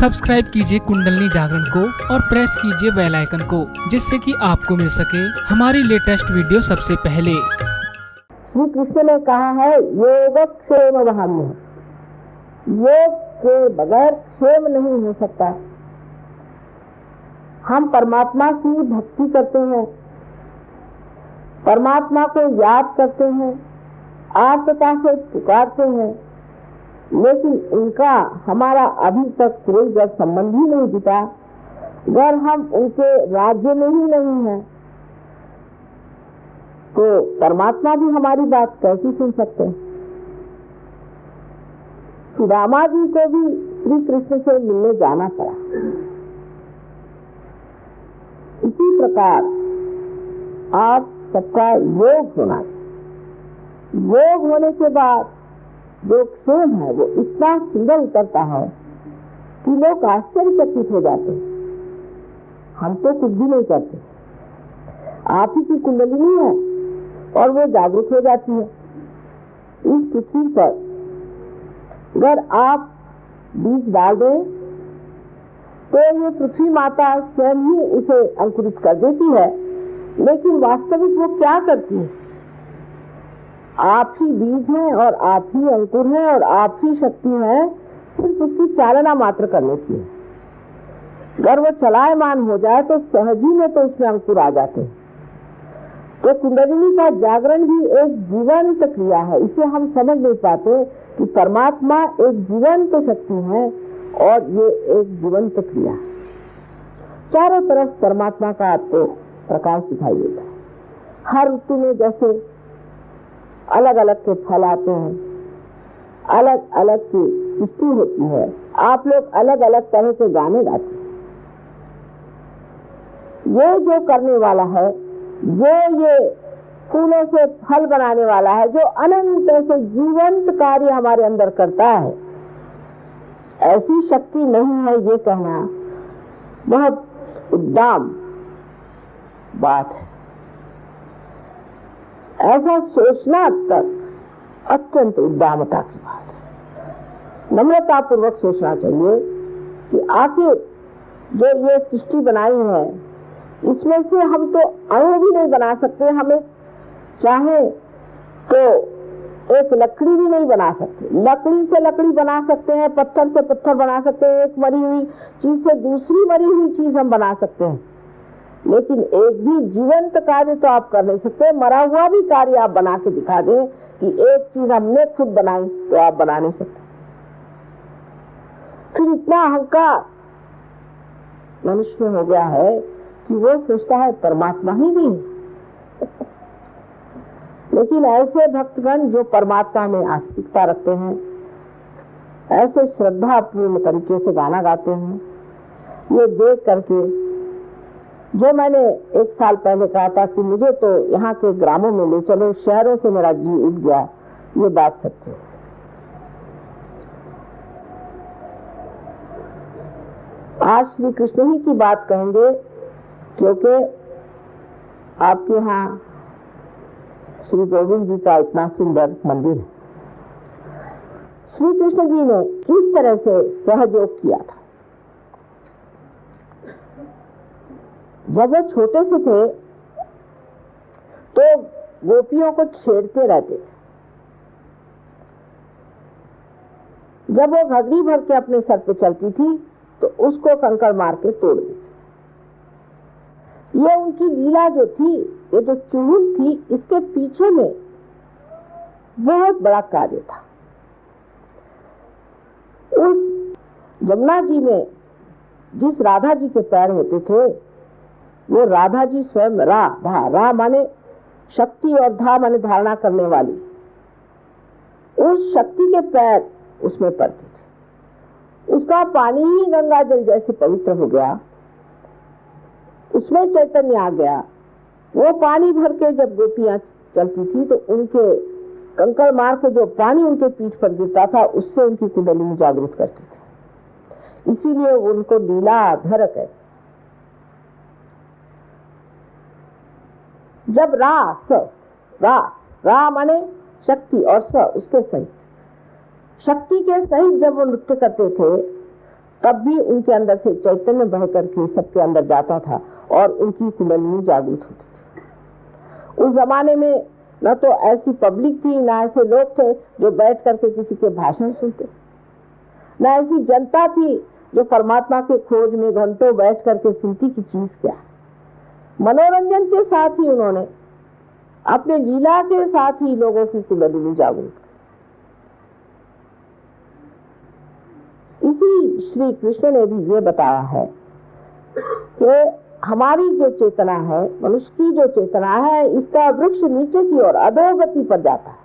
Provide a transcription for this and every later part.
Subscribe कीजिए कुंडलिनी जागरण को और प्रेस कीजिए बेल आइकन को, जिससे कि आपको मिल सके हमारी लेटेस्ट वीडियो सबसे पहले। श्री कृष्ण ने कहा है योगक्षेम वहाम्य, योग के बगैर क्षेम नहीं हो सकता। हम परमात्मा की भक्ति करते हैं, परमात्मा को याद करते हैं, आर्तता से पुकारते हैं, लेकिन उनका हमारा अभी तक कोई जब संबंध ही नहीं जुटा, अगर हम उनके राज्य में ही नहीं हैं, तो परमात्मा भी हमारी बात कैसे सुन सकते हैं। सुदामा जी को भी श्री कृष्ण से मिलने जाना पड़ा। इसी प्रकार आप सबका योग होना चाहिए। योग होने के बाद जो क्षेम है वो इतना सुंदर उतरता है कि लोग आश्चर्यचकित हो जाते हैं। हम तो कुछ भी नहीं करते, आप ही की कुंडलिनी है और वो जागृत हो जाती है। इस पृथ्वी पर अगर आप बीज डाल दें तो ये पृथ्वी माता स्वयं ही उसे अंकुरित कर देती है, लेकिन वास्तविक वो क्या करती है? आप ही बीज हैं और आप ही अंकुर हैं और आप ही शक्ति है, सिर्फ उसकी चालना मात्र करने की है। अगर वो चलायमान हो जाए तो सहज ही में तो उसमें अंकुर आ जाते हैं। तो कुंडलिनी का जागरण भी एक जीवंत क्रिया है। इसे हम समझ नहीं पाते कि परमात्मा एक जीवंत शक्ति है और ये एक जीवंत क्रिया है। चारों तरफ परमात्मा का आपको प्रकाश दिखाई देता है। हर ऋतु में जैसे अलग अलग के फल आते हैं, अलग अलग की सृष्टि होती है, आप लोग अलग अलग तरह के गाने गाते हैं। ये जो करने वाला है, जो ये फूलों से फल बनाने वाला है, जो अनंत से जीवंत कार्य हमारे अंदर करता है, ऐसी शक्ति नहीं है ये कहना बहुत उद्दाम बात है। ऐसा सोचना तक अत्यंत उद्दामता की बात है। नम्रता पूर्वक सोचना चाहिए कि आखिर जो ये सृष्टि बनाई है, इसमें से हम तो अणु भी नहीं बना सकते। हमें चाहे तो एक लकड़ी भी नहीं बना सकते। लकड़ी से लकड़ी बना सकते हैं, पत्थर से पत्थर बना सकते हैं, एक मरी हुई चीज से दूसरी मरी हुई चीज हम बना सकते हैं, लेकिन एक भी जीवंत कार्य तो आप कर नहीं सकते। मरा हुआ भी कार्य आप बना के दिखा दें कि एक चीज हमने खुद बनाई, तो आप बना नहीं सकते। फिर इतना अहंकार मनुष्य में हो गया है कि वो सोचता है परमात्मा ही नहीं। लेकिन ऐसे भक्तगण जो परमात्मा में आस्तिकता रखते हैं, ऐसे श्रद्धापूर्ण तरीके से गाना गाते हैं, ये देख करके जो मैंने एक साल पहले कहा था कि मुझे तो यहाँ के ग्रामों में ले चलो, शहरों से मेरा जी उठ गया, ये बात सत्य है। आज श्री कृष्ण ही की बात कहेंगे, क्योंकि आपके यहाँ श्री गोविंद जी का इतना सुंदर मंदिर है। श्री कृष्ण जी ने किस तरह से सहयोग किया था। जब वो छोटे से थे तो गोपियों को छेड़ते रहते थे। जब वो घड़ी भर के अपने सर पे चलती थी तो उसको कंकड़ मार के तोड़ देती। ये उनकी लीला जो थी, ये जो चुड़ुल थी, इसके पीछे में बहुत बड़ा कार्य था। उस जमुना जी में जिस राधा जी के पैर होते थे, वो राधा जी स्वयं रा माने शक्ति और धा माने धारणा करने वाली, उस शक्ति के पैर उसमें पड़ते थे। उसका पानी ही गंगा जल जैसे पवित्र हो गया, उसमें चैतन्य आ गया। वो पानी भर के जब गोपियां चलती थी तो उनके कंकड़ मार के जो पानी उनके पीठ पर गिरता था, उससे उनकी कुंडलिनी जागृत करती थी। इसीलिए उनको लीलाधर कहते। जब रा माने शक्ति और स उसके सहित, शक्ति के सहित जब वो नृत्य करते थे तब भी उनके अंदर से चैतन्य बह करके सबके अंदर जाता था और उनकी कुंडलिनी जागृत होती थी। उस जमाने में न तो ऐसी पब्लिक थी, न ऐसे लोग थे जो बैठ करके किसी के भाषण सुनते, न ऐसी जनता थी जो परमात्मा के खोज में घंटों बैठ करके सुनती की चीज क्या। मनोरंजन के साथ ही उन्होंने अपने लीला के साथ ही लोगों की कुंडलिनी जागृत की। इसी श्री कृष्ण ने भी ये बताया है कि हमारी जो चेतना है, मनुष्य की जो चेतना है, इसका वृक्ष नीचे की ओर अधोगति पर जाता है।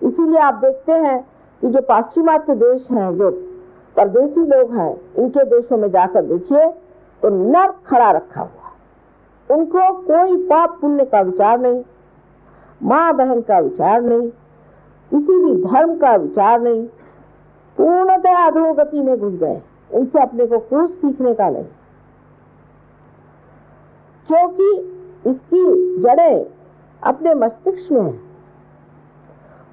इसीलिए आप देखते हैं कि जो पाश्चिमात्य देश हैं, जो परदेशी लोग हैं, इनके देशों में जाकर देखिए तो नर खड़ा रखा हुआ। उनको कोई पाप पुण्य का विचार नहीं, माँ बहन का विचार नहीं, किसी भी धर्म का विचार नहीं, पूर्णतः अधोगति में घुस गए। उनसे अपने को कुछ सीखने का नहीं, क्योंकि इसकी जड़ें अपने मस्तिष्क में है।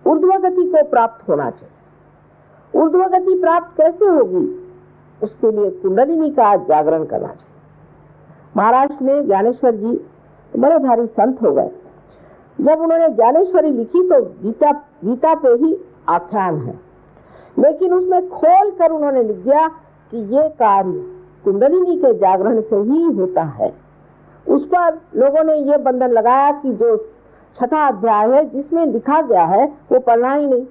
ऊर्ध्वगति को प्राप्त होना चाहिए। ऊर्ध्वगति प्राप्त कैसे होगी? उसके लिए कुंडलिनी का जागरण करना चाहिए। महाराष्ट्र में ज्ञानेश्वर जी बड़े भारी संत हो गए। जब उन्होंने ज्ञानेश्वरी लिखी तो गीता पे ही आख्यान है, लेकिन उसमें खोल कर उन्होंने लिख दिया कि ये कार्य कुंडलिनी के जागरण से ही होता है। उस पर लोगों ने ये बंधन लगाया कि जो 6वां अध्याय है जिसमें लिखा गया है वो पढ़ना ही नहीं,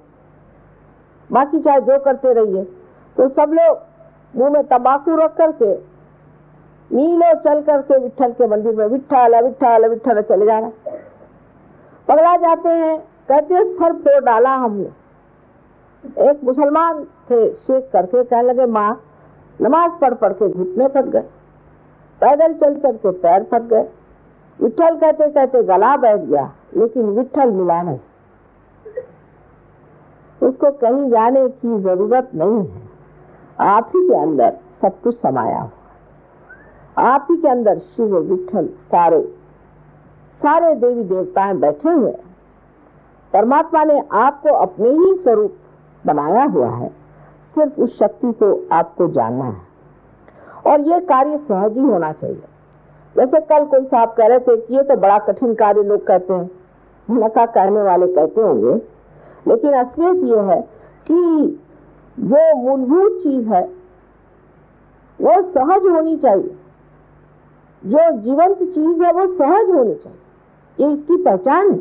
बाकी चाहे जो करते रहिए। तो सब लोग मुंह में तंबाकू रख करके मीलों चल करके विट्ठल के मंदिर में विट्ठल विट्ठल विट्ठल चले जाना, पगला जाते हैं। कहते हैं सर फोड़ डाला हमने। एक मुसलमान थे, शेख करके कहने लगे माँ नमाज पढ़ पढ़ के घुटने फट गए, पैदल चल चल के पैर फट गए, विट्ठल कहते कहते गला बैठ गया, लेकिन विट्ठल मिला नहीं। उसको कहीं जाने की जरूरत नहीं है, आप ही के अंदर सब कुछ समाया हुआ। आप ही के अंदर शिव विट्ठल सारे देवी देवताएं बैठे हुए। परमात्मा ने आपको अपने ही स्वरूप बनाया हुआ है, सिर्फ उस शक्ति को आपको जानना है। और ये कार्य सहज ही होना चाहिए। जैसे कल कोई साहब कह रहे थे कि ये तो बड़ा कठिन कार्य लोग कहते हैं, मैंने कहा कहने वाले कहते होंगे, लेकिन असलियत ये है कि जो मूलभूत चीज है वो सहज होनी चाहिए। जो जीवंत चीज है वो सहज होनी चाहिए, ये इसकी पहचान है।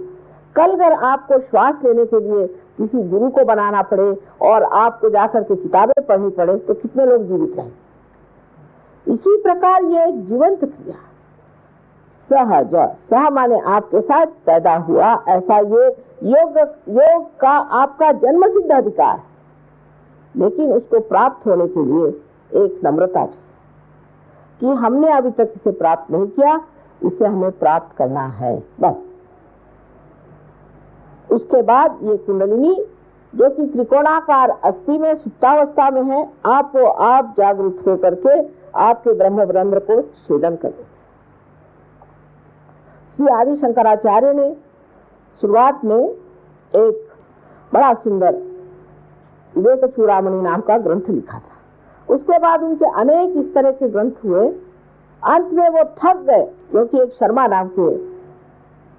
कल अगर आपको श्वास लेने के लिए किसी गुरु को बनाना पड़े और आपको जाकर के किताबें पढ़नी पड़े तो कितने लोग जीवित रहेंगे। इसी प्रकार ये एक जीवंत क्रिया सहज, सह माने आपके साथ पैदा हुआ, ऐसा ये योग का आपका जन्म सिद्ध अधिकार है। लेकिन उसको प्राप्त होने के लिए एक नम्रता चाहिए कि हमने अभी तक इसे प्राप्त नहीं किया, इसे हमें प्राप्त करना है बस। उसके बाद ये कुंडलिनी जो कि त्रिकोणाकार अस्थि में सुप्तावस्था में है, आप जागृत होकर के आपके ब्रह्मरंध्र को छेदन कर देते। श्री आदि शंकराचार्य ने शुरुआत में एक बड़ा सुंदर विवेक चूड़ामणि नाम का ग्रंथ लिखा था। उसके बाद उनके अनेक इस तरह के ग्रंथ हुए। अंत में वो थक गए, क्योंकि एक शर्मा नाम के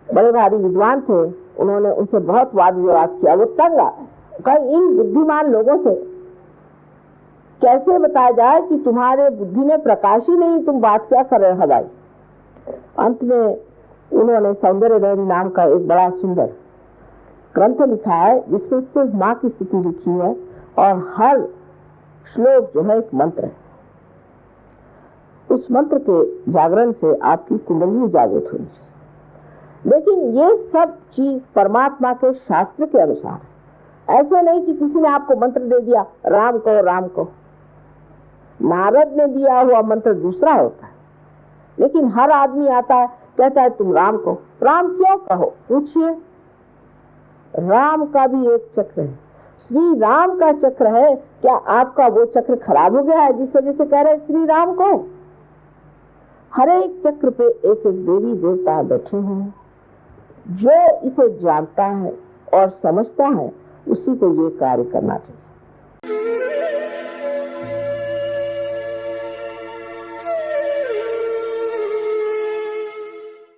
बड़े भारी विद्वान थे, उन्होंने उनसे बहुत वाद विवाद किया। वो तंग आ गए, इन बुद्धिमान लोगों से कैसे बताया जाए कि तुम्हारे बुद्धि में प्रकाश ही नहीं, तुम बात क्या कर रहे हो भाई। अंत में उन्होंने सौंदर्य लहरी नाम का एक बड़ा सुंदर ग्रंथ लिखा है, जिसमें सिर्फ माँ की स्थिति लिखी है और हर श्लोक जो है एक मंत्र है। उस मंत्र के जागरण से आपकी कुंडली जागृत होनी चाहिए। लेकिन ये सब चीज परमात्मा के शास्त्र के अनुसार है। ऐसे नहीं कि किसी ने आपको मंत्र दे दिया राम कहो राम कहो। नारद ने दिया हुआ मंत्र दूसरा होता है, लेकिन हर आदमी आता है कहता है तुम राम कहो। राम क्यों कहो पूछिए। राम का भी एक चक्र है, श्री राम का चक्र है। क्या आपका वो चक्र खराब हो गया है जिस वजह से कह रहे श्री राम को? हर एक चक्र पे एक एक देवी देवता बैठे हैं। जो इसे जानता है और समझता है उसी को ये कार्य करना चाहिए।